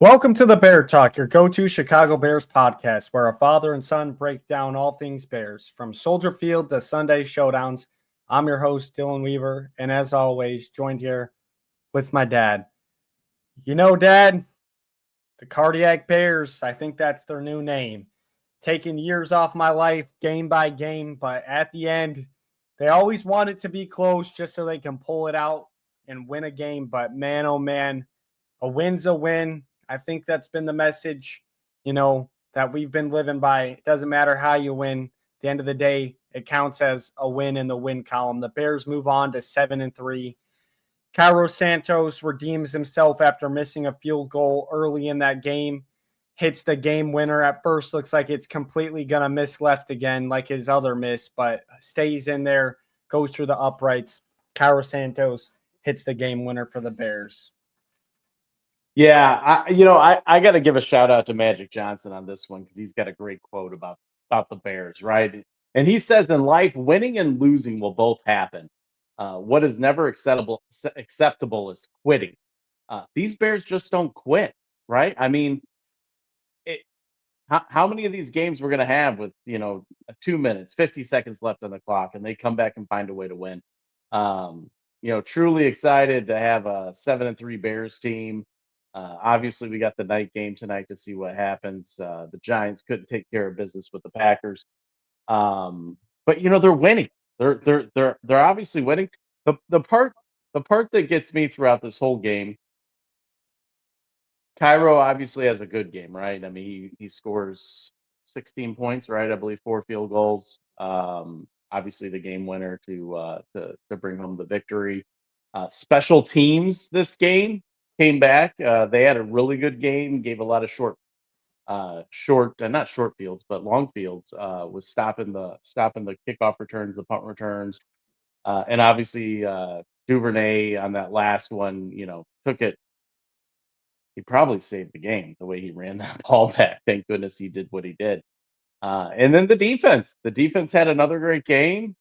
Welcome to the Bear Talk, your go-to Chicago Bears podcast, where a father and son break down all things Bears, from Soldier Field to Sunday showdowns. I'm your host, Dylan Weaver, and as always, joined here with my dad. You know, Dad, the Cardiac Bears, I think that's their new name. Taking years off my life, game by game, but at the end, they always want it to be close just so they can pull it out and win a game. But man, oh man, a win's a win. I think that's been the message, that we've been living by. It doesn't matter how you win. At the end of the day, it counts as a win in the win column. The Bears move on to 7-3. Cairo Santos redeems himself after missing a field goal early in that game. Hits the game winner. At first, looks like it's completely going to miss left again, like his other miss, but stays in there, goes through the uprights. Cairo Santos hits the game winner for the Bears. Yeah, I got to give a shout out to Magic Johnson on this one because he's got a great quote about the Bears, right? And he says, in life, winning and losing will both happen. What is never acceptable is quitting. These Bears just don't quit, right? I mean, how many of these games we're going to have with 2 minutes, 50 seconds left on the clock, and they come back and find a way to win? Truly excited to have a 7-3 Bears team. Obviously, we got the night game tonight to see what happens. The Giants couldn't take care of business with the Packers, but they're winning. They're obviously winning. The part that gets me throughout this whole game, Cairo obviously has a good game, right? I mean, he scores 16 points, right? I believe 4 field goals. Obviously, the game winner to bring home the victory. Special teams this game came back. They had a really good game. Gave a lot of not short fields, but long fields. Was stopping the kickoff returns, the punt returns, and obviously Duvernay on that last one, took it. He probably saved the game the way he ran that ball back. Thank goodness he did what he did. And then the defense. The defense had another great game.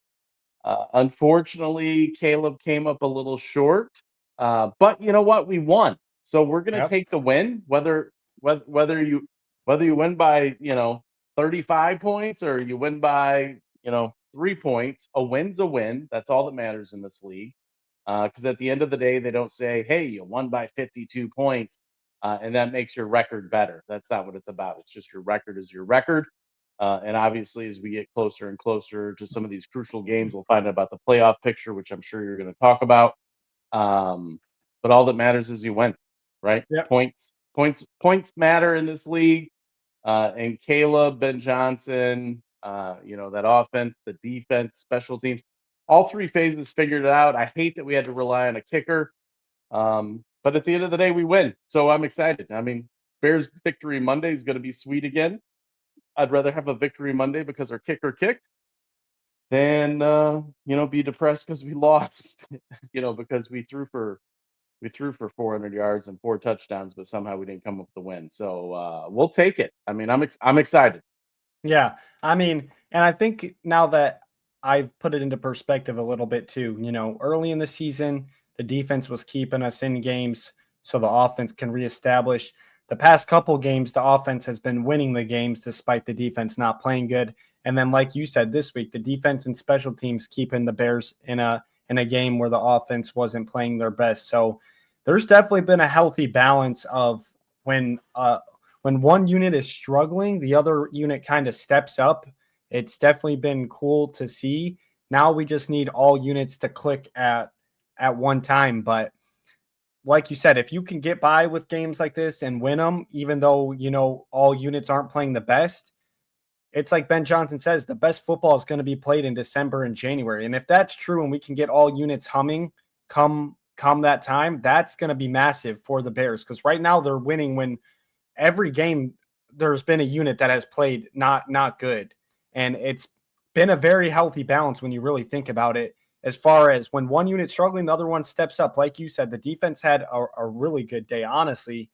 Unfortunately, Caleb came up a little short. But you know what? We won. So we're going to take the win, whether you win by 35 points or you win by 3 points. A win's a win. That's all that matters in this league. Because at the end of the day, they don't say, "Hey, you won by 52 points, and that makes your record better." That's not what it's about. It's just your record is your record. And obviously, as we get closer and closer to some of these crucial games, we'll find out about the playoff picture, which I'm sure you're going to talk about. But all that matters is you win, right? Yep. Points matter in this league. And Caleb, Ben Johnson, that offense, the defense, special teams, all 3 phases figured it out. I hate that we had to rely on a kicker. But at the end of the day, we win. So I'm excited. I mean, Bears victory Monday is going to be sweet again. I'd rather have a victory Monday because our kicker kicked than be depressed because we lost. Because we threw for 400 yards and 4 touchdowns, but somehow we didn't come up with the win. So we'll take it. I mean, I'm excited. Yeah, I mean, and I think now that I've put it into perspective a little bit too, early in the season, the defense was keeping us in games so the offense can reestablish. The past couple games, the offense has been winning the games despite the defense not playing good. And then, like you said, this week, the defense and special teams keeping the Bears in a game where the offense wasn't playing their best. So there's definitely been a healthy balance of when one unit is struggling, the other unit kind of steps up. It's definitely been cool to see. Now we just need all units to click at one time. But like you said, if you can get by with games like this and win them, even though, all units aren't playing the best, it's like Ben Johnson says, the best football is going to be played in December and January. And if that's true and we can get all units humming come that time, that's going to be massive for the Bears. Because right now they're winning when every game there's been a unit that has played not good. And it's been a very healthy balance when you really think about it. As far as when one unit's struggling, the other one steps up. Like you said, the defense had a really good day. Honestly,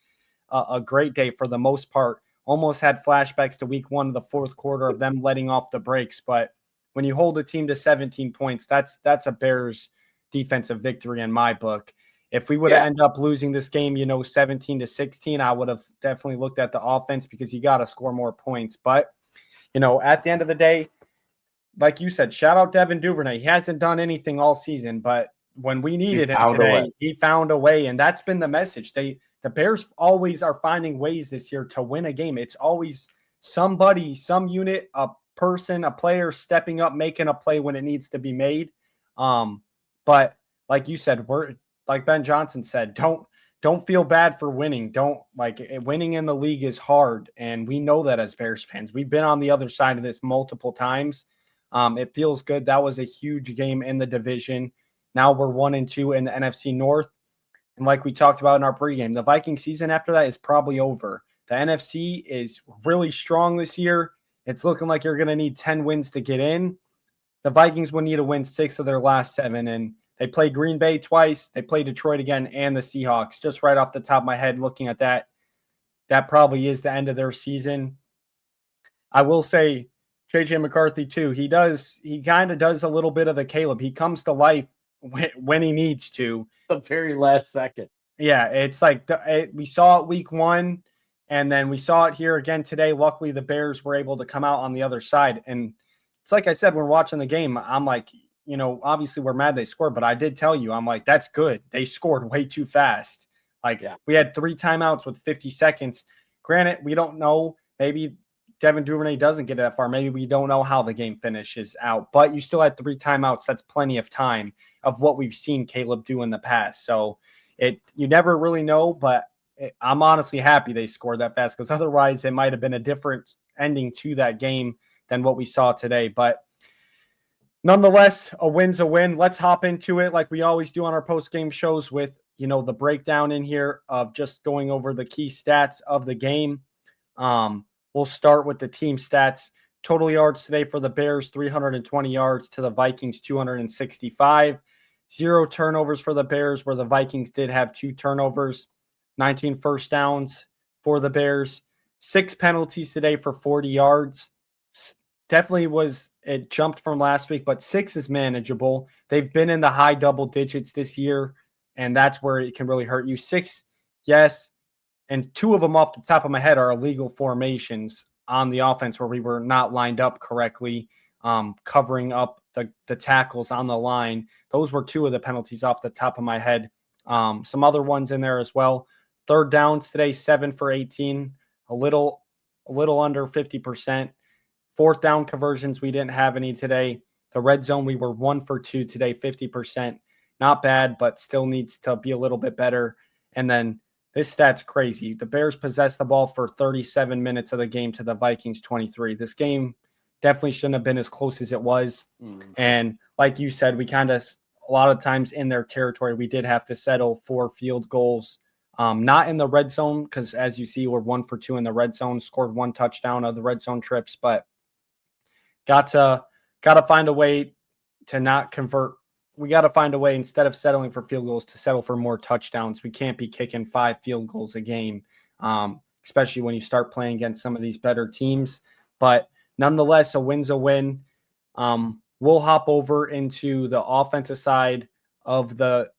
a great day for the most part. Almost had flashbacks to week 1 of the 4th quarter of them letting off the brakes. But when you hold a team to 17 points, that's a Bears defensive victory in my book. If we would have ended up losing this game, 17-16, I would have definitely looked at the offense because you got to score more points. But, at the end of the day, like you said, shout out Devin Duvernay. He hasn't done anything all season, but when we needed him today, he found a way, and that's been the message. The Bears always are finding ways this year to win a game. It's always somebody, some unit, a person, a player stepping up, making a play when it needs to be made. But like you said, like Ben Johnson said, don't feel bad for winning. Winning in the league is hard, and we know that as Bears fans. We've been on the other side of this multiple times. It feels good. That was a huge game in the division. Now we're 1-2 in the NFC North. And like we talked about in our pregame, the Viking season after that is probably over. The NFC is really strong this year. It's looking like you're going to need 10 wins to get in. The Vikings will need to win 6 of their last 7. And they play Green Bay twice. They play Detroit again and the Seahawks. Just right off the top of my head, looking at that, that probably is the end of their season. I will say JJ McCarthy too. He kind of does a little bit of the Caleb. He comes to life when he needs to. The very last second. Yeah, it's like we saw it week 1, and then we saw it here again today. Luckily, the Bears were able to come out on the other side. And it's like I said, when we're watching the game, I'm like, obviously we're mad they scored, but I did tell you, I'm like, that's good. They scored way too fast. We had 3 timeouts with 50 seconds. Granted, we don't know. Maybe Devin Duvernay doesn't get that far. Maybe we don't know how the game finishes out, but you still had 3 timeouts. That's plenty of time of what we've seen Caleb do in the past. So you never really know, but I'm honestly happy they scored that fast because otherwise it might have been a different ending to that game than what we saw today. But nonetheless, a win's a win. Let's hop into it like we always do on our post-game shows with, the breakdown in here of just going over the key stats of the game. We'll start with the team stats. Total yards today for the Bears, 320 yards to the Vikings, 265. 0 turnovers for the Bears, where the Vikings did have 2 turnovers. 19 first downs for the Bears. 6 penalties today for 40 yards. Definitely it jumped from last week, but 6 is manageable. They've been in the high double digits this year, and that's where it can really hurt you. 6, yes. And 2 of them off the top of my head are illegal formations on the offense where we were not lined up correctly, covering up the tackles on the line. Those were 2 of the penalties off the top of my head. Some other ones in there as well. 3rd downs today, 7 for 18, a little under 50%. 4th down conversions, we didn't have any today. The red zone, we were 1 for 2 today, 50%. Not bad, but still needs to be a little bit better. And then this stat's crazy. The Bears possessed the ball for 37 minutes of the game to the Vikings 23. This game definitely shouldn't have been as close as it was. And like you said, we kind of, a lot of times in their territory, we did have to settle for field goals. Not in the red zone, because as you see, we're 1 for 2 in the red zone, scored 1 touchdown of the red zone trips, but got to find a way to not convert. We got to find a way, instead of settling for field goals, to settle for more touchdowns. We can't be kicking 5 field goals a game, especially when you start playing against some of these better teams. But nonetheless, a win's a win. We'll hop over into the offensive side of the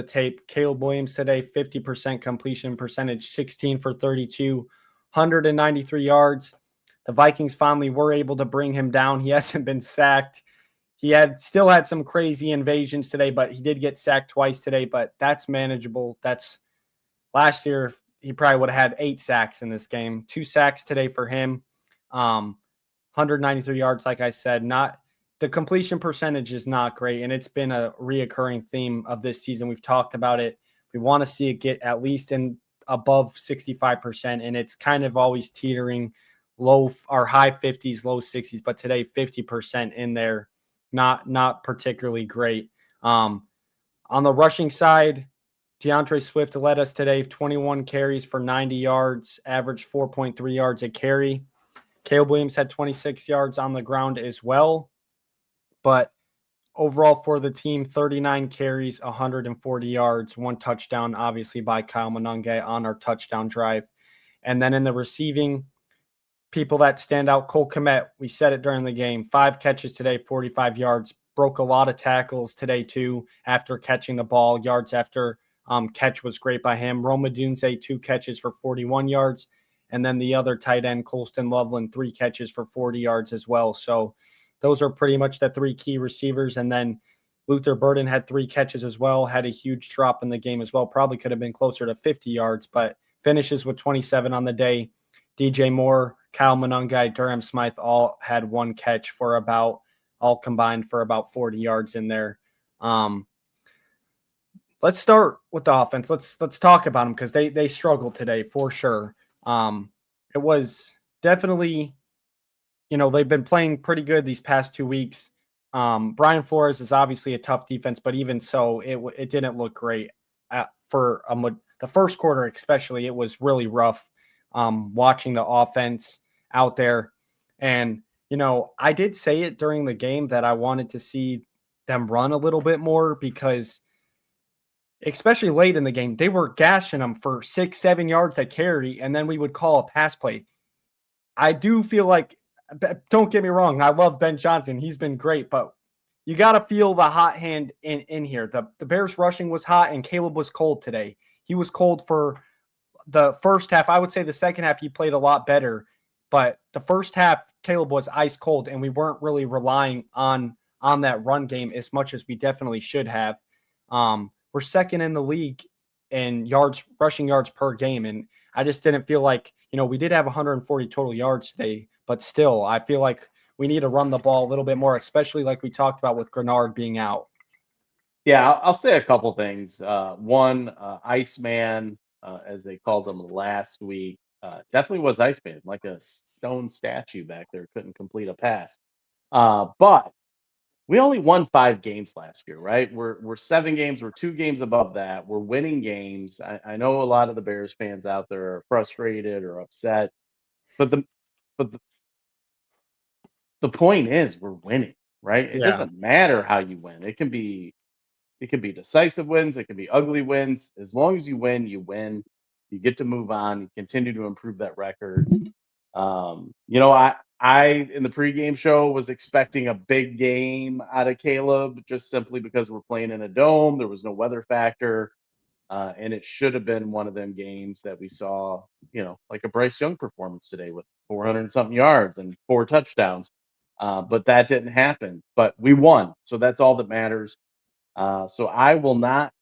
tape. Caleb Williams today, 50% completion percentage, 16 for 32, 193 yards. The Vikings finally were able to bring him down. He hasn't been sacked. He still had some crazy invasions today, but he did get sacked twice today, but that's manageable. That's last year. He probably would have had 8 sacks in this game. 2 sacks today for him. 193 yards, like I said. The completion percentage is not great, and it's been a reoccurring theme of this season. We've talked about it. We want to see it get at least in above 65%, and it's kind of always teetering low or high 50s, low 60s, but today 50% in there. Not particularly great. On the rushing side, DeAndre Swift led us today, 21 carries for 90 yards, averaged 4.3 yards a carry. Caleb Williams had 26 yards on the ground as well. But overall for the team, 39 carries, 140 yards, 1 touchdown, obviously by Kyle Monange on our touchdown drive. And then in the receiving, people that stand out, Cole Kmet, we said it during the game, 5 catches today, 45 yards, broke a lot of tackles today too after catching the ball, yards after catch was great by him. Roma Dunze, 2 catches for 41 yards. And then the other tight end, Colston Loveland, 3 catches for 40 yards as well. So those are pretty much the 3 key receivers. And then Luther Burden had 3 catches as well, had a huge drop in the game as well. Probably could have been closer to 50 yards, but finishes with 27 on the day. DJ Moore, Kyle Monungai, Durham Smythe all had 1 catch for all combined for about 40 yards in there. Let's start with the offense. Let's talk about them because they struggled today for sure. It was definitely, they've been playing pretty good these past 2 weeks. Brian Flores is obviously a tough defense, but even so, it didn't look great for the first quarter, especially. It was really rough watching the offense out there. And, I did say it during the game that I wanted to see them run a little bit more because especially late in the game, they were gashing them for 6-7 yards a carry, and then we would call a pass play. I do feel like, don't get me wrong, I love Ben Johnson. He's been great, but you got to feel the hot hand in here. The Bears rushing was hot, and Caleb was cold today. He was cold for the first half. I would say the second half he played a lot better, but the first half Caleb was ice cold, and we weren't really relying on that run game as much as we definitely should have. We're second in the league in rushing yards per game. And I just didn't feel like, we did have 140 total yards today, but still, I feel like we need to run the ball a little bit more, especially like we talked about with Grenard being out. Yeah, I'll say a couple things. One, Iceman, as they called him last week, definitely was Iceman, like a stone statue back there, couldn't complete a pass. But we only won 5 games last year, right? We're 7 games. We're 2 games above that. We're winning games. I know a lot of the Bears fans out there are frustrated or upset, but the point is we're winning, right? It Yeah. doesn't matter how you win. It can be decisive wins. It can be ugly wins. As long as you win, you win. You get to move on. You continue to improve that record. I in the pregame show was expecting a big game out of Caleb just simply because we're playing in a dome. There was no weather factor, and it should have been one of them games that we saw, like a Bryce Young performance today with 400 and something yards and 4 touchdowns. But that didn't happen. But we won, so that's all that matters. So I will not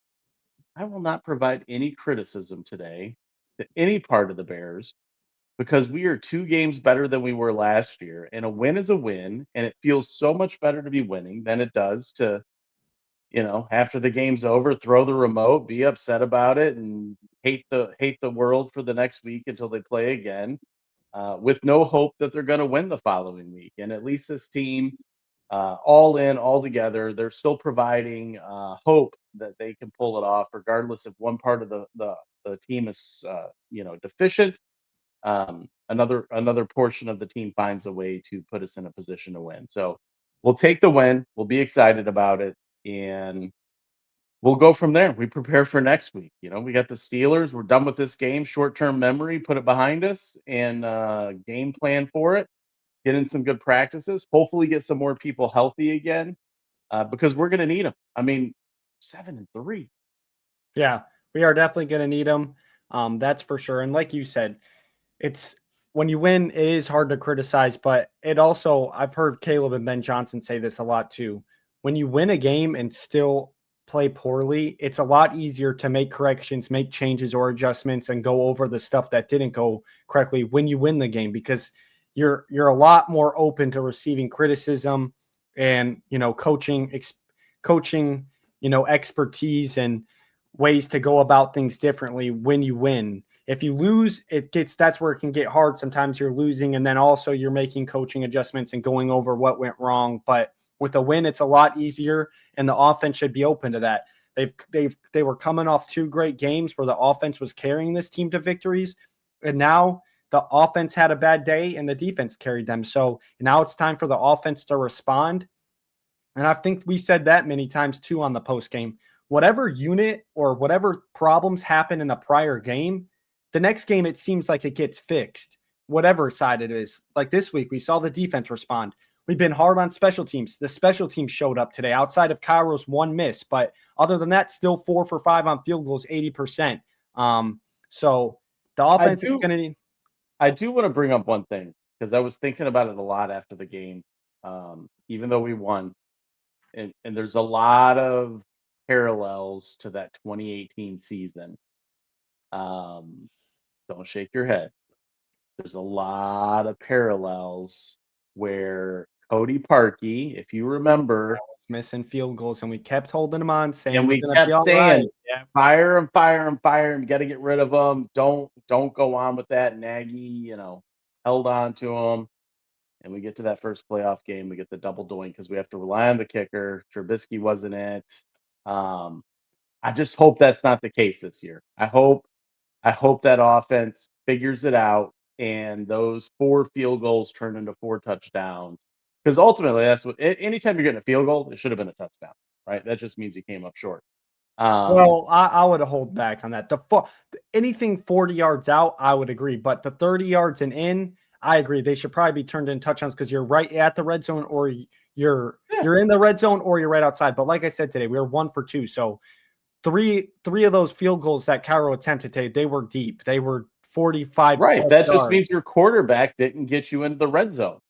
provide any criticism today to any part of the Bears because we are 2 games better than we were last year, and a win is a win, and it feels so much better to be winning than it does to, after the game's over, throw the remote, be upset about it, and hate the world for the next week until they play again, with no hope that they're going to win the following week. And at least this team, all in, all together, they're still providing hope that they can pull it off, regardless if one part of the team is, deficient. Another portion of the team finds a way to put us in a position to win. So we'll take the win. We'll be excited about it, and we'll go from there. We prepare for next week. We got the Steelers. We're done with this game. Short-term memory, put it behind us, and game plan for it. Get in some good practices. Hopefully, get some more people healthy again, because we're going to need them. I mean, 7-3. Yeah, we are definitely going to need them. That's for sure. And like you said, it's when you win, it is hard to criticize, but it also, I've heard Caleb and Ben Johnson say this a lot too. When you win a game and still play poorly, it's a lot easier to make corrections, make changes or adjustments, and go over the stuff that didn't go correctly when you win the game, because you're a lot more open to receiving criticism and, coaching, expertise and ways to go about things differently when you win. If you lose, that's where it can get hard. Sometimes you're losing, and then also you're making coaching adjustments and going over what went wrong. But with a win, it's a lot easier, and the offense should be open to that. They were coming off 2 great games where the offense was carrying this team to victories, and now the offense had a bad day and the defense carried them. So now it's time for the offense to respond. And I think we said that many times too on the post game. Whatever unit or whatever problems happen in the prior game, the next game, it seems like it gets fixed, whatever side it is. Like this week, we saw the defense respond. We've been hard on special teams. The special teams showed up today outside of Cairo's one miss. But other than that, still 4 for 5 on field goals, 80%. So the offense is going to. I do want to bring up one thing because I was thinking about it a lot after the game, even though we won. And there's a lot of parallels to that 2018 season. Don't shake your head. There's a lot of parallels where Cody Parkey, if you remember, missing field goals, and we kept holding him on, saying and we're we going to kept be all saying, right. Yeah. fire him, fire him, fire him. You got to get rid of him. Don't go on with that. Nagy, held on to him. And we get to that first playoff game. We get the double doink because we have to rely on the kicker. Trubisky wasn't it. I just hope that's not the case this year. I hope that offense figures it out and those 4 field goals turn into 4 touchdowns. Because ultimately, that's what. Anytime you're getting a field goal, it should have been a touchdown, right? That just means you came up short. Well, I would hold back on that. Anything 40 yards out, I would agree. But the 30 yards and in, I agree. They should probably be turned into touchdowns because you're right at the red zone, or you're in the red zone, or you're right outside. But like I said today, we were 1 for 2. So three of those field goals that Cairo attempted today, they were deep. They were 45. Right. That yards. just means your quarterback didn't get you into the red zone.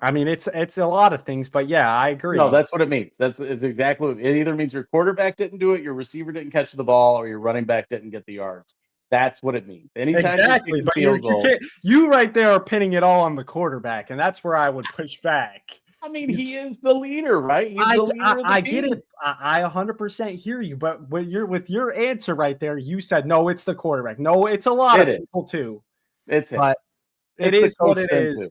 I mean, it's a lot of things, but yeah, I agree. No, that's what it means. It's exactly what it either means. Your quarterback didn't do it, your receiver didn't catch the ball, or your running back didn't get the yards. That's what it means. Anytime exactly, but you right there are pinning it all on the quarterback, and that's where I would push back. I mean, he is the leader, right? He's the leader of the I team. get it. I 100% hear you, but with your answer right there, you said no, it's the quarterback. No, it's a lot of people too. It's him. But it is what it is. Too.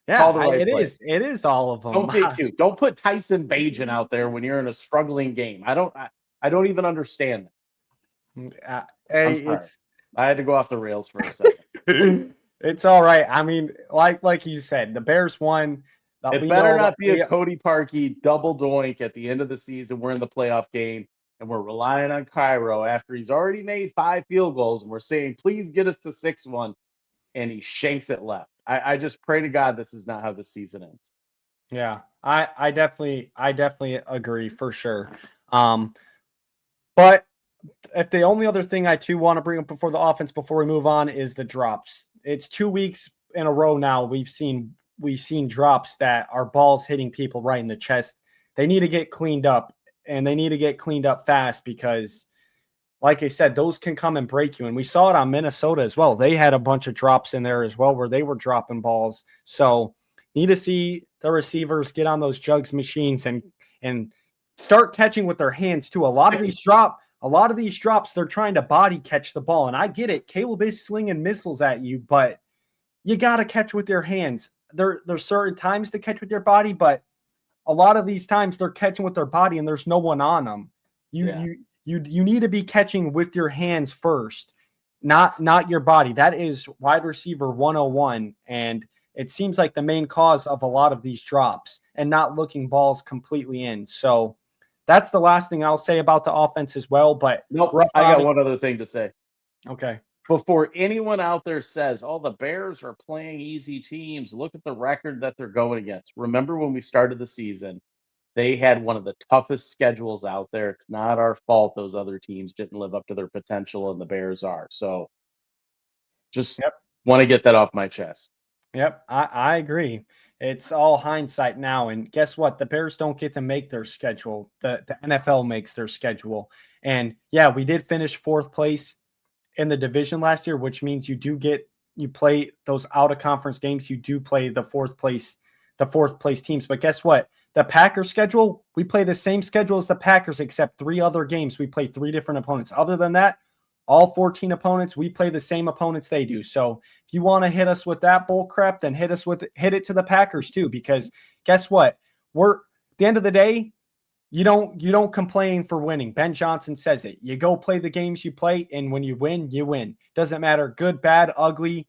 Yeah, it is. It is all of them. Don't get cute. Don't put Tyson Bagent out there when you're in a struggling game. I don't even understand that. I had to go off the rails for a second. It's all right. I mean, like you said, the Bears won. It better not be a Cody Parkey double doink at the end of the season. We're in the playoff game, and we're relying on Cairo after he's already made 5 field goals, and we're saying, please get us to 6-1, and he shanks it left. I just pray to God this is not how the season ends. Yeah, I definitely agree for sure. But if the only other thing I too want to bring up before the offense before we move on is the drops. It's 2 weeks in a row now we've seen drops that are balls hitting people right in the chest. They need to get cleaned up, and they need to get cleaned up fast because, like I said, those can come and break you. And we saw it on Minnesota as well. They had a bunch of drops in there as well where they were dropping balls. So need to see the receivers get on those jugs machines and start catching with their hands too. A lot of these drops, they're trying to body catch the ball. And I get it. Caleb is slinging missiles at you, but you got to catch with your hands. There's certain times to catch with your body, but a lot of these times they're catching with their body and there's no one on them. You need to be catching with your hands first, not your body. That is wide receiver 101, and it seems like the main cause of a lot of these drops and not looking balls completely in. So that's the last thing I'll say about the offense as well. But nope, I got one other thing to say. Okay. Before anyone out there says, oh, the Bears are playing easy teams, look at the record that they're going against. Remember when we started the season, they had one of the toughest schedules out there. It's not our fault those other teams didn't live up to their potential, and the Bears are. So just want to get that off my chest. Yep, I agree. It's all hindsight now. And guess what? The Bears don't get to make their schedule. The NFL makes their schedule. And yeah, we did finish 4th place in the division last year, which means you play those out of conference games. You do play the 4th place teams. But guess what? The Packers schedule, we play the same schedule as the Packers, except 3 other games. We play 3 different opponents. Other than that, all 14 opponents, we play the same opponents they do. So if you want to hit us with that bull crap, then hit it to the Packers too, because guess what? At the end of the day, you don't complain for winning. Ben Johnson says it. You go play the games you play, and when you win, you win. Doesn't matter good, bad, ugly,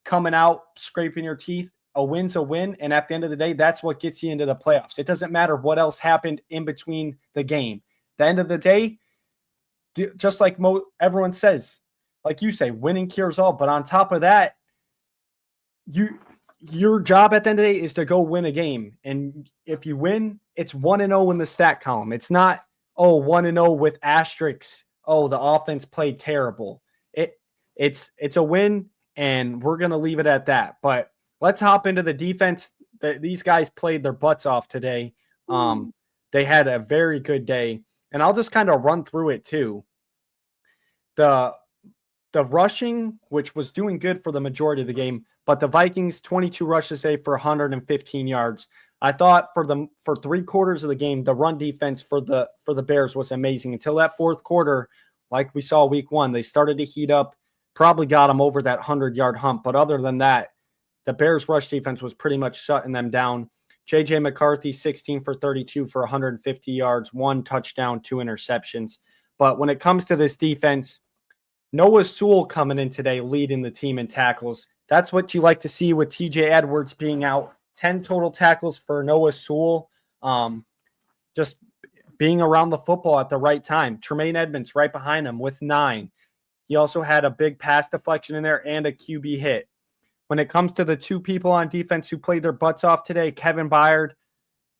coming out, scraping your teeth. A win's a win, and at the end of the day, that's what gets you into the playoffs. It doesn't matter what else happened in between the game. At the end of the day, just like everyone says, like you say, winning cures all. But on top of that, your job at the end of the day is to go win a game. And if you win, it's 1-0 in the stat column. It's not, 1-0 with asterisks. Oh, the offense played terrible. It's a win, and we're going to leave it at that. But let's hop into the defense. These guys played their butts off today. They had a very good day. And I'll just kind of run through it too. The rushing, which was doing good for the majority of the game, but the Vikings 22 rushes today for 115 yards. I thought for 3/4 of the game, the run defense for the Bears was amazing until that fourth quarter. Like we saw week 1, they started to heat up, probably got them over that 100-yard hump. But other than that, the Bears rush defense was pretty much shutting them down. J.J. McCarthy, 16 for 32 for 150 yards, 1 touchdown, 2 interceptions. But when it comes to this defense, Noah Sewell coming in today, leading the team in tackles. That's what you like to see with TJ Edwards being out. 10 total tackles for Noah Sewell. Just being around the football at the right time. Tremaine Edmunds right behind him with 9. He also had a big pass deflection in there and a QB hit. When it comes to the 2 people on defense who played their butts off today, Kevin Byard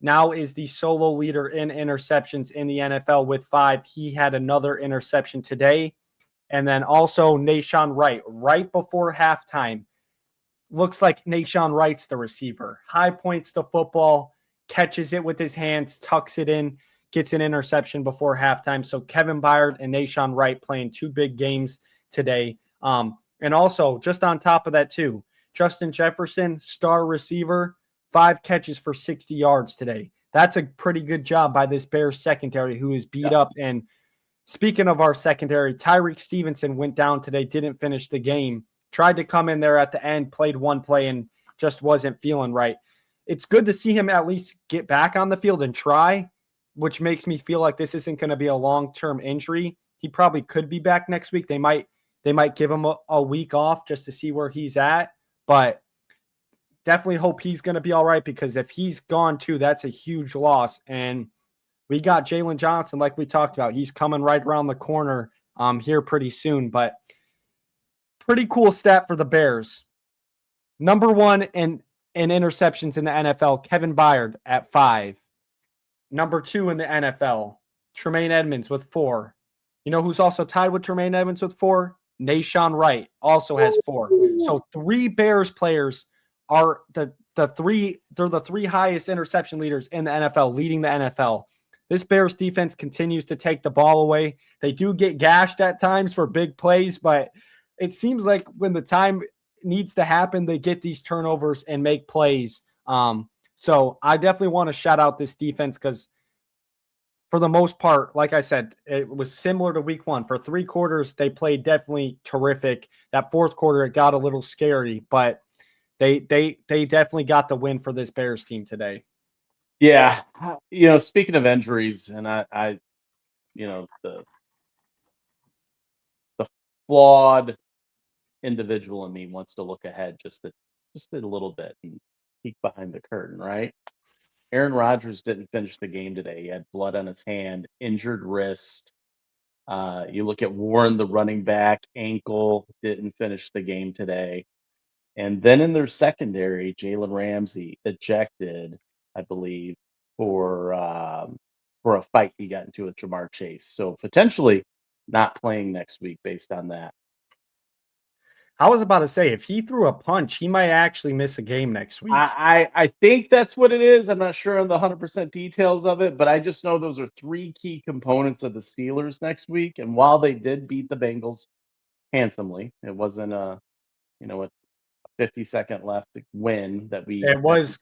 now is the solo leader in interceptions in the NFL with 5. He had another interception today. And then also Nashon Wright, right before halftime. Looks like Nashon Wright's the receiver. High points the football, catches it with his hands, tucks it in, gets an interception before halftime. So Kevin Byard and Nashon Wright playing 2 big games today. And also, just on top of that too, Justin Jefferson, star receiver, 5 catches for 60 yards today. That's a pretty good job by this Bears secondary who is beat up. And speaking of our secondary, Tyreek Stevenson went down today, didn't finish the game, tried to come in there at the end, played 1 play, and just wasn't feeling right. It's good to see him at least get back on the field and try, which makes me feel like this isn't going to be a long-term injury. He probably could be back next week. They might give him a week off just to see where he's at, but definitely hope he's going to be all right, because if he's gone too, that's a huge loss. And we got Jalen Johnson, like we talked about. He's coming right around the corner here pretty soon. But pretty cool stat for the Bears. Number 1 in interceptions in the NFL, Kevin Byard at 5. Number 2 in the NFL, Tremaine Edmunds with 4. You know who's also tied with Tremaine Edmunds with 4? Nashon Wright also has 4. So 3 Bears players are the 3 highest interception leaders in the NFL, leading the NFL. This Bears defense continues to take the ball away. They do get gashed at times for big plays, but it seems like when the time needs to happen, they get these turnovers and make plays. So I definitely want to shout out this defense, because for the most part, like I said, it was similar to week 1. For 3 quarters, they played definitely terrific. That fourth quarter, it got a little scary, but they definitely got the win for this Bears team today. Yeah. Speaking of injuries, and I the flawed individual in me wants to look ahead just a little bit and peek behind the curtain, right? Aaron Rodgers didn't finish the game today. He had blood on his hand, injured wrist. You look at Warren, the running back, ankle, didn't finish the game today. And then in their secondary, Jalen Ramsey ejected, I believe, for a fight he got into with Jamar Chase. So potentially not playing next week based on that. I was about to say, if he threw a punch, he might actually miss a game next week. I think that's what it is. I'm not sure on the 100% details of it, but I just know those are 3 key components of the Steelers next week. And while they did beat the Bengals handsomely, it wasn't a 50-second left win that we. It was,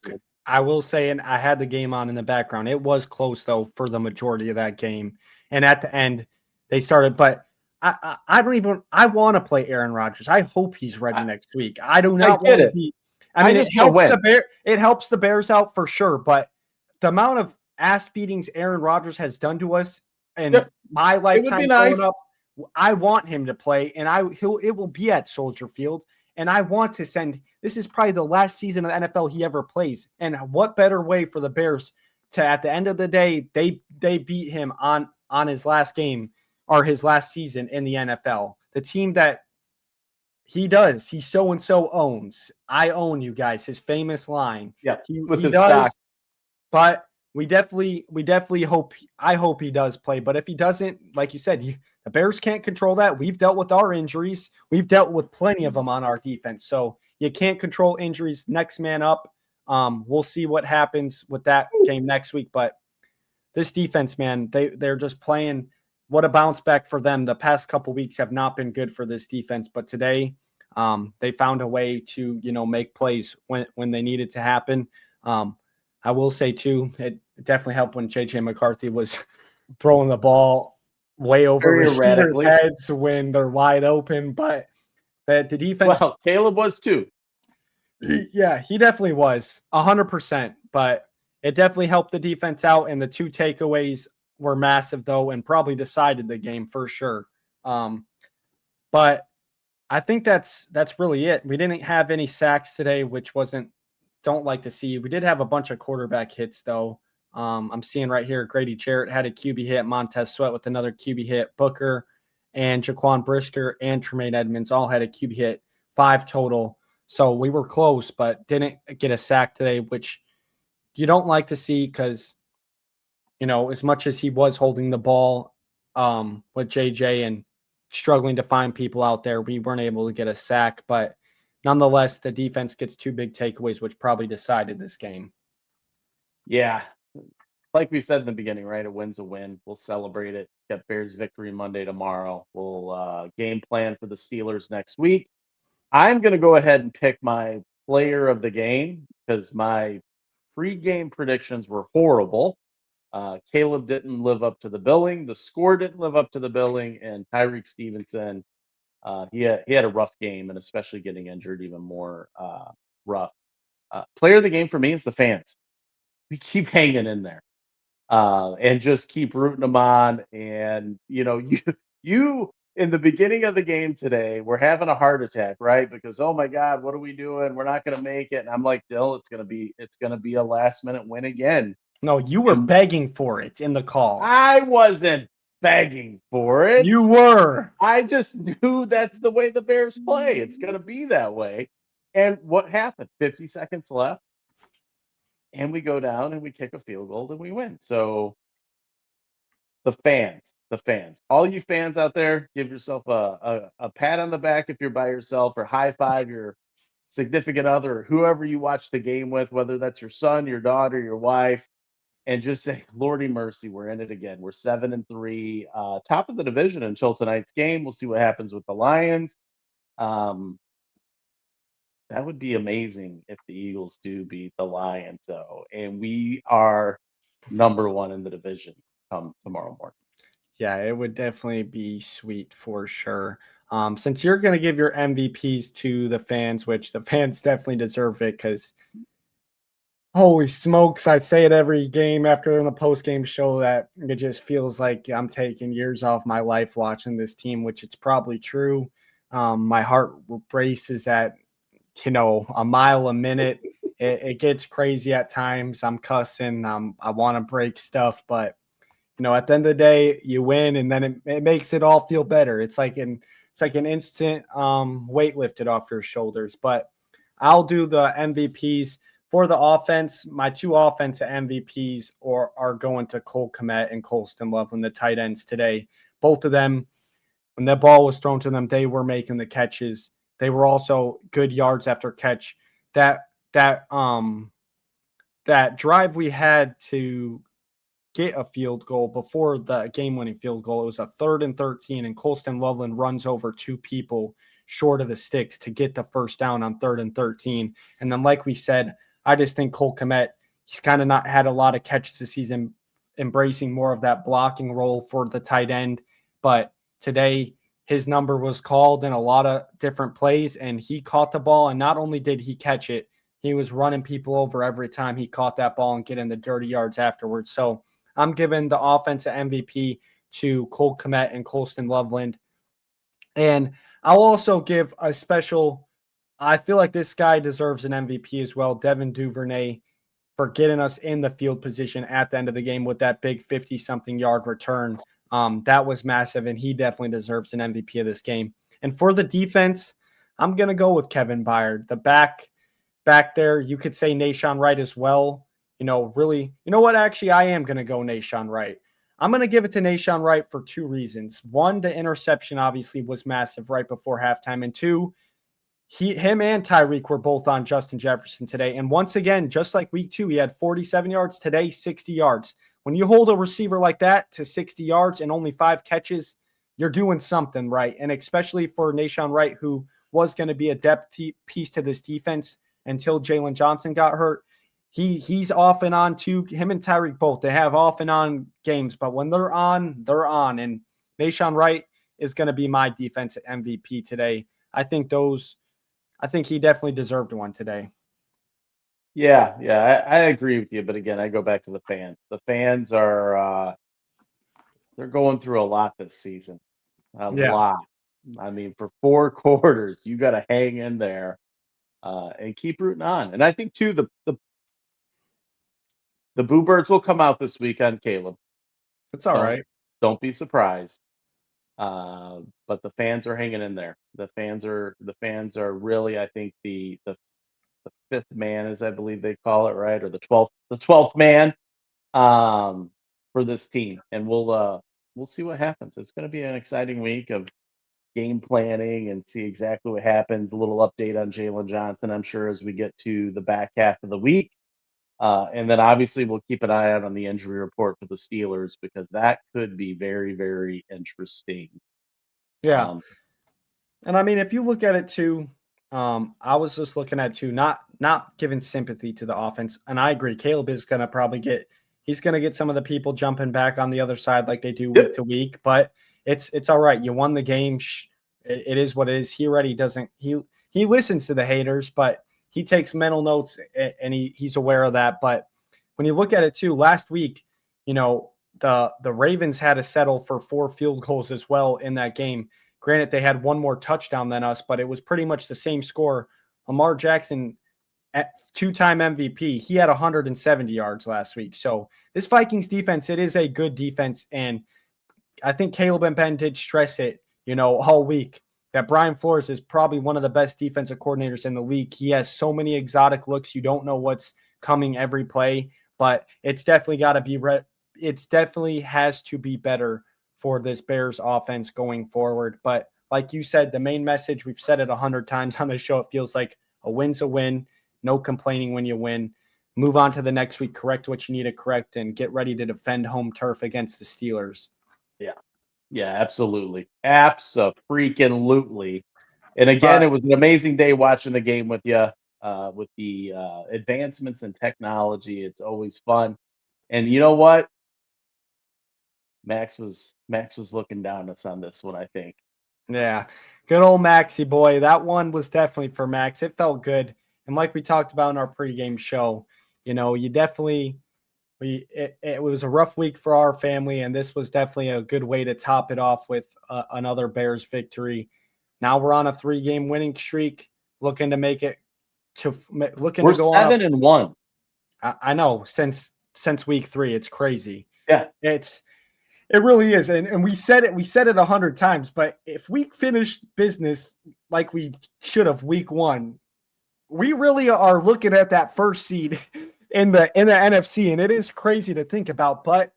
I will say, and I had the game on in the background. It was close though for the majority of that game. And at the end, they started, but I don't even. I want to play Aaron Rodgers. I hope he's ready next week. I do not want to be. I mean, it helps the Bears out for sure, but the amount of ass beatings Aaron Rodgers has done to us in my lifetime growing up, I want him to play, and it will be at Soldier Field, and I want to send. This is probably the last season of the NFL he ever plays, and what better way for the Bears to, at the end of the day, they beat him on his last game or his last season in the NFL. The team that He does. He so and so owns. I own you guys. His famous line. Yeah, He with he his does. stock. But we definitely hope. I hope he does play. But if he doesn't, like you said, the Bears can't control that. We've dealt with our injuries. We've dealt with plenty of them on our defense. So you can't control injuries. Next man up. We'll see what happens with that game next week. But this defense, man, they're just playing. What a bounce back for them. The past couple weeks have not been good for this defense, but today they found a way to make plays when they needed to happen. I will say too, it definitely helped when JJ McCarthy was throwing the ball way over Very receivers' erratically. heads when they're wide open. But the defense, Well, Caleb was too. yeah, he definitely was 100%. But it definitely helped the defense out, and the 2 takeaways were massive though, and probably decided the game for sure. But I think that's really it. We didn't have any sacks today, which don't like to see. We did have a bunch of quarterback hits though. I'm seeing right here, Grady Jarrett had a QB hit, Montez Sweat with another QB hit, Booker and Jaquan Brisker and Tremaine Edmunds all had a QB hit, 5 total. So we were close, but didn't get a sack today, which you don't like to see because, as much as he was holding the ball with JJ and struggling to find people out there, we weren't able to get a sack. But nonetheless, the defense gets 2 big takeaways, which probably decided this game. Yeah. Like we said in the beginning, right? A win's a win. We'll celebrate it. Got Bears victory Monday tomorrow. We'll game plan for the Steelers next week. I'm going to go ahead and pick my player of the game because my pre-game predictions were horrible. Caleb didn't live up to the billing. The score didn't live up to the billing. And Tyreek Stevenson, he had a rough game, and especially getting injured, even more rough. Player of the game for me is the fans. We keep hanging in there. And just keep rooting them on. And you in the beginning of the game today, we're having a heart attack, right? Because oh my God, what are we doing? We're not going to make it. And I'm like, Dill, it's gonna be a last minute win again. No, you were And begging for it in the call. I wasn't begging for it. You were. I just knew that's the way the Bears play. It's gonna be that way. And what happened? 50 seconds left, and we go down and we kick a field goal and we win. So the fans, all you fans out there, give yourself a pat on the back if you're by yourself, or high five your significant other or whoever you watch the game with, whether that's your son, your daughter, your wife, and just say, Lordy mercy, we're in it again. We're 7-3, top of the division until tonight's game. We'll see what happens with the Lions. That would be amazing if the Eagles do beat the Lions, though, and we are number 1 in the division come tomorrow morning. Yeah, it would definitely be sweet for sure. Since you're going to give your MVPs to the fans, which the fans definitely deserve it because holy smokes, I say it every game after in the post-game show that it just feels like I'm taking years off my life watching this team, which it's probably true. My heart races at, a mile a minute. It gets crazy at times. I'm cussing. I want to break stuff, but at the end of the day, you win, and then it makes it all feel better. It's like an instant weight lifted off your shoulders. But I'll do the MVPs for the offense. My 2 offensive MVPs are going to Cole Kmet and Colston Loveland, the tight ends today. Both of them, when the ball was thrown to them, they were making the catches. They were also good yards after catch. That drive we had to get a field goal before the game-winning field goal. It was a 3rd and 13, and Colston Loveland runs over 2 people short of the sticks to get the first down on 3rd and 13. And then, like we said, I just think Cole Kmet, he's kind of not had a lot of catches this season, embracing more of that blocking role for the tight end. But today, his number was called in a lot of different plays, and he caught the ball. And not only did he catch it, he was running people over every time he caught that ball and getting the dirty yards afterwards. So I'm giving the offensive MVP to Cole Kmet and Colston Loveland. And I'll also give a special, I feel like this guy deserves an MVP as well, Devin Duvernay, for getting us in the field position at the end of the game with that big 50-something yard return. That was massive, and he definitely deserves an MVP of this game. And for the defense, I'm gonna go with Kevin Byard. The back there, you could say Nashon Wright as well. Really, you know what? Actually, I am gonna go Nashon Wright. I'm gonna give it to Nashon Wright for two reasons. One, the interception obviously was massive right before halftime, and two, him and Tyreek were both on Justin Jefferson today. And once again, just like week 2, he had 47 yards today, 60 yards. When you hold a receiver like that to 60 yards and only 5 catches, you're doing something right. And especially for Nashon Wright, who was going to be a depth piece to this defense until Jalen Johnson got hurt. He's off and on too. Him and Tyreek both, they have off and on games, but when they're on, they're on. And Nashon Wright is going to be my defensive MVP today. I think he definitely deserved one today. Yeah, I agree with you. But again, I go back to the fans. The fans are they're going through a lot this season. A lot. I mean, for 4 quarters, you got to hang in there and keep rooting on. And I think too, the Boo Birds will come out this weekend, Caleb. It's all right. Don't be surprised. But the fans are hanging in there. The fans are really, I think, the fifth man, as I believe they call it, right? Or the 12th man for this team. And we'll see what happens. It's going to be an exciting week of game planning and see exactly what happens. A little update on Jalen Johnson, I'm sure, as we get to the back half of the week. And then obviously we'll keep an eye out on the injury report for the Steelers, because that could be very, very interesting. Yeah. And I mean, if you look at it too, I was just looking at too, not giving sympathy to the offense. And I agree, Caleb is going to probably he's going to get some of the people jumping back on the other side like they do week to week, but it's all right. You won the game. It is what it is. He already doesn't, he listens to the haters, but he takes mental notes and he's aware of that. But when you look at it too, last week, the Ravens had to settle for 4 field goals as well in that game. Granted, they had one more touchdown than us, but it was pretty much the same score. Lamar Jackson, 2-time MVP, he had 170 yards last week. So this Vikings defense, it is a good defense. And I think Caleb and Ben did stress it, all week, that Brian Flores is probably one of the best defensive coordinators in the league. He has so many exotic looks. You don't know what's coming every play, but it's definitely got to be it's definitely has to be better for this Bears offense going forward. But like you said, the main message, we've said it 100 times on the show, it feels like a win's a win. No complaining when you win. Move on to the next week, correct what you need to correct, and get ready to defend home turf against the Steelers. Yeah, absolutely. Abso-freaking-lutely. And again, it was an amazing day watching the game with you, with the advancements in technology. It's always fun. And you know what? Max was looking down us on this one, I think. Yeah. Good old Maxie boy. That one was definitely for Max. It felt good. And like we talked about in our pregame show, you definitely it was a rough week for our family, and this was definitely a good way to top it off with another Bears victory. Now we're on a 3-game winning streak, looking to make it we're to go 7-1. I know, since week 3. It's crazy. Yeah. It really is. And we said it 100 times, but if we finish business like we should have week 1, we really are looking at that first seed in the NFC, and it is crazy to think about, but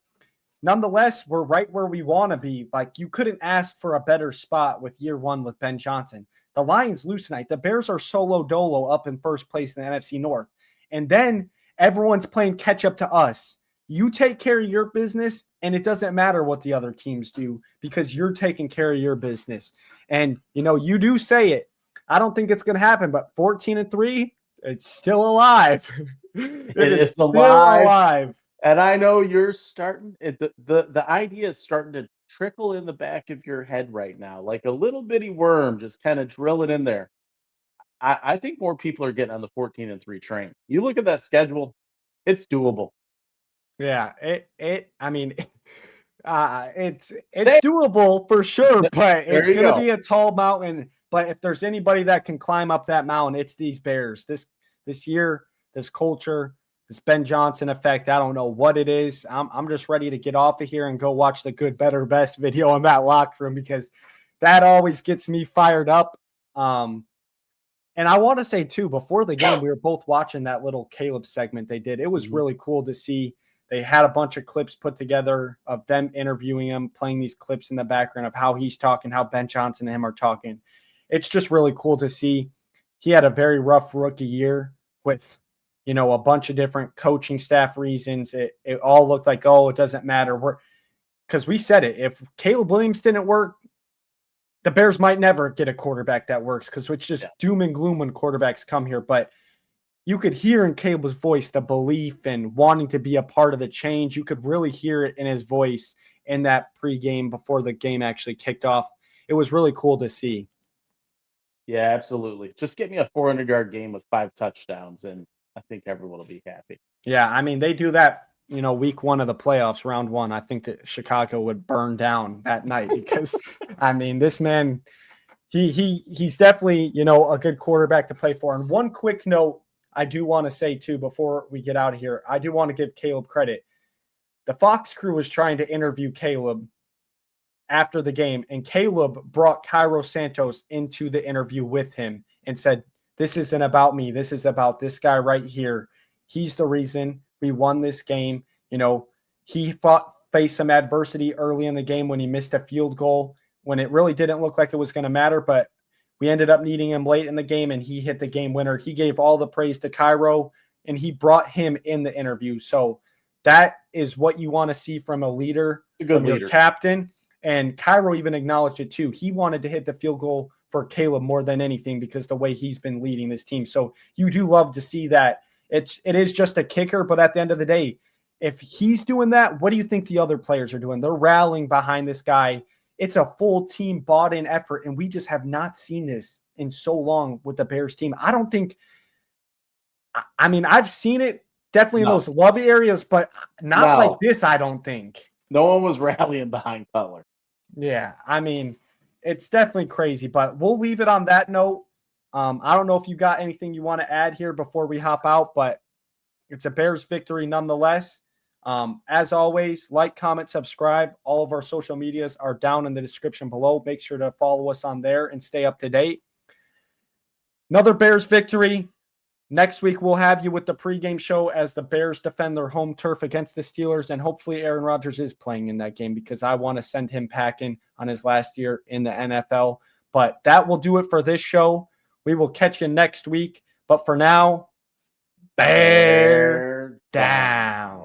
nonetheless, we're right where we want to be. Like, you couldn't ask for a better spot with year 1 with Ben Johnson. The Lions lose tonight. The Bears are solo dolo up in first place in the NFC North. And then everyone's playing catch up to us. You take care of your business, and it doesn't matter what the other teams do because you're taking care of your business. And, you do say it. I don't think it's going to happen, but 14-3, it's still alive. It is still alive. And I know you're starting, the idea is starting to trickle in the back of your head right now, like a little bitty worm just kind of drilling in there. I think more people are getting on the 14-3 train. You look at that schedule, it's doable. Yeah, I mean, it's doable for sure, but it's going to be a tall mountain. But if there's anybody that can climb up that mountain, it's these Bears. This year, this culture, this Ben Johnson effect, I don't know what it is. I'm just ready to get off of here and go watch the Good, Better, Best video in that locker room because that always gets me fired up. And I want to say too, before the game, we were both watching that little Caleb segment they did. It was really cool to see. They had a bunch of clips put together of them interviewing him, playing these clips in the background of how he's talking, how Ben Johnson and him are talking. It's just really cool to see. He had a very rough rookie year with, a bunch of different coaching staff reasons. It all looked like, oh, it doesn't matter. Because we said it. If Caleb Williams didn't work, the Bears might never get a quarterback that works because it's just doom and gloom when quarterbacks come here. But you could hear in Caleb's voice the belief and wanting to be a part of the change. You could really hear it in his voice in that pregame before the game actually kicked off. It was really cool to see. Yeah, absolutely. Just get me a 400-yard game with 5 touchdowns, and I think everyone will be happy. Yeah, I mean, they do that, week 1 of the playoffs, round 1. I think that Chicago would burn down that night because, I mean, this man, he's definitely, a good quarterback to play for. And one quick note I do want to say, too, before we get out of here, I do want to give Caleb credit. The Fox crew was trying to interview Caleb after the game, and Caleb brought Cairo Santos into the interview with him and said, this isn't about me. This is about this guy right here. He's the reason we won this game. He faced some adversity early in the game when he missed a field goal when it really didn't look like it was going to matter, but we ended up needing him late in the game, and he hit the game winner. He gave all the praise to Cairo, and he brought him in the interview. So that is what you want to see from a leader, from your captain. And Cairo even acknowledged it too. He wanted to hit the field goal for Caleb more than anything because the way he's been leading this team. So you do love to see that. It is just a kicker, but at the end of the day, if he's doing that, what do you think the other players are doing? They're rallying behind this guy. It's a full team bought in effort, and we just have not seen this in so long with the Bears team. I don't think – I mean, I've seen it definitely in those love areas, but not like this, I don't think. No one was rallying behind Cutler. Yeah, I mean, it's definitely crazy, but we'll leave it on that note. I don't know if you got anything you want to add here before we hop out, but it's a Bears victory nonetheless. As always, like, comment, subscribe. All of our social medias are down in the description below. Make sure to follow us on there and stay up to date. Another Bears victory. Next week, we'll have you with the pregame show as the Bears defend their home turf against the Steelers, and hopefully Aaron Rodgers is playing in that game because I want to send him packing on his last year in the NFL. But that will do it for this show. We will catch you next week. But for now, Bear down.